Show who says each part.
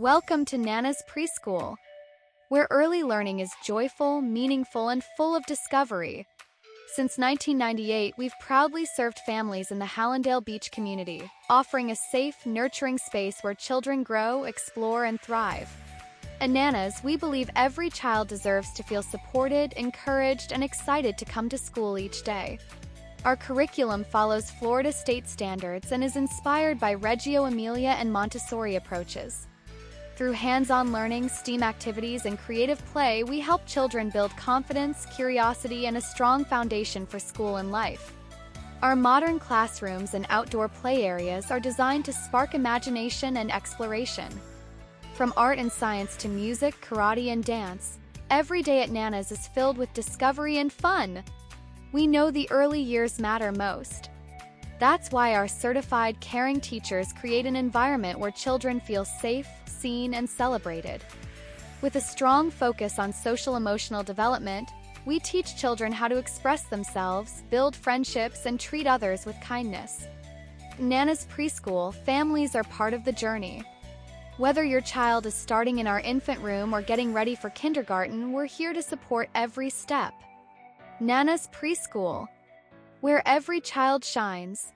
Speaker 1: Welcome to Nana's Preschool, where early learning is joyful, meaningful, and full of discovery. Since 1998, we've proudly served families in the Hallandale Beach community, offering a safe, nurturing space where children grow, explore, and thrive. At Nana's, we believe every child deserves to feel supported, encouraged, and excited to come to school each day. Our curriculum follows Florida state standards and is inspired by Reggio Emilia and Montessori approaches. Through hands-on learning, STEAM activities, and creative play, we help children build confidence, curiosity, and a strong foundation for school and life. Our modern classrooms and outdoor play areas are designed to spark imagination and exploration. From art and science to music, karate, and dance, every day at Nana's is filled with discovery and fun. We know the early years matter most. That's why our certified, caring teachers create an environment where children feel safe, seen, and celebrated. With a strong focus on social-emotional development, we teach children how to express themselves, build friendships, and treat others with kindness. In Nana's Preschool, families are part of the journey. Whether your child is starting in our infant room or getting ready for kindergarten, we're here to support every step. Nana's Preschool, where every child shines.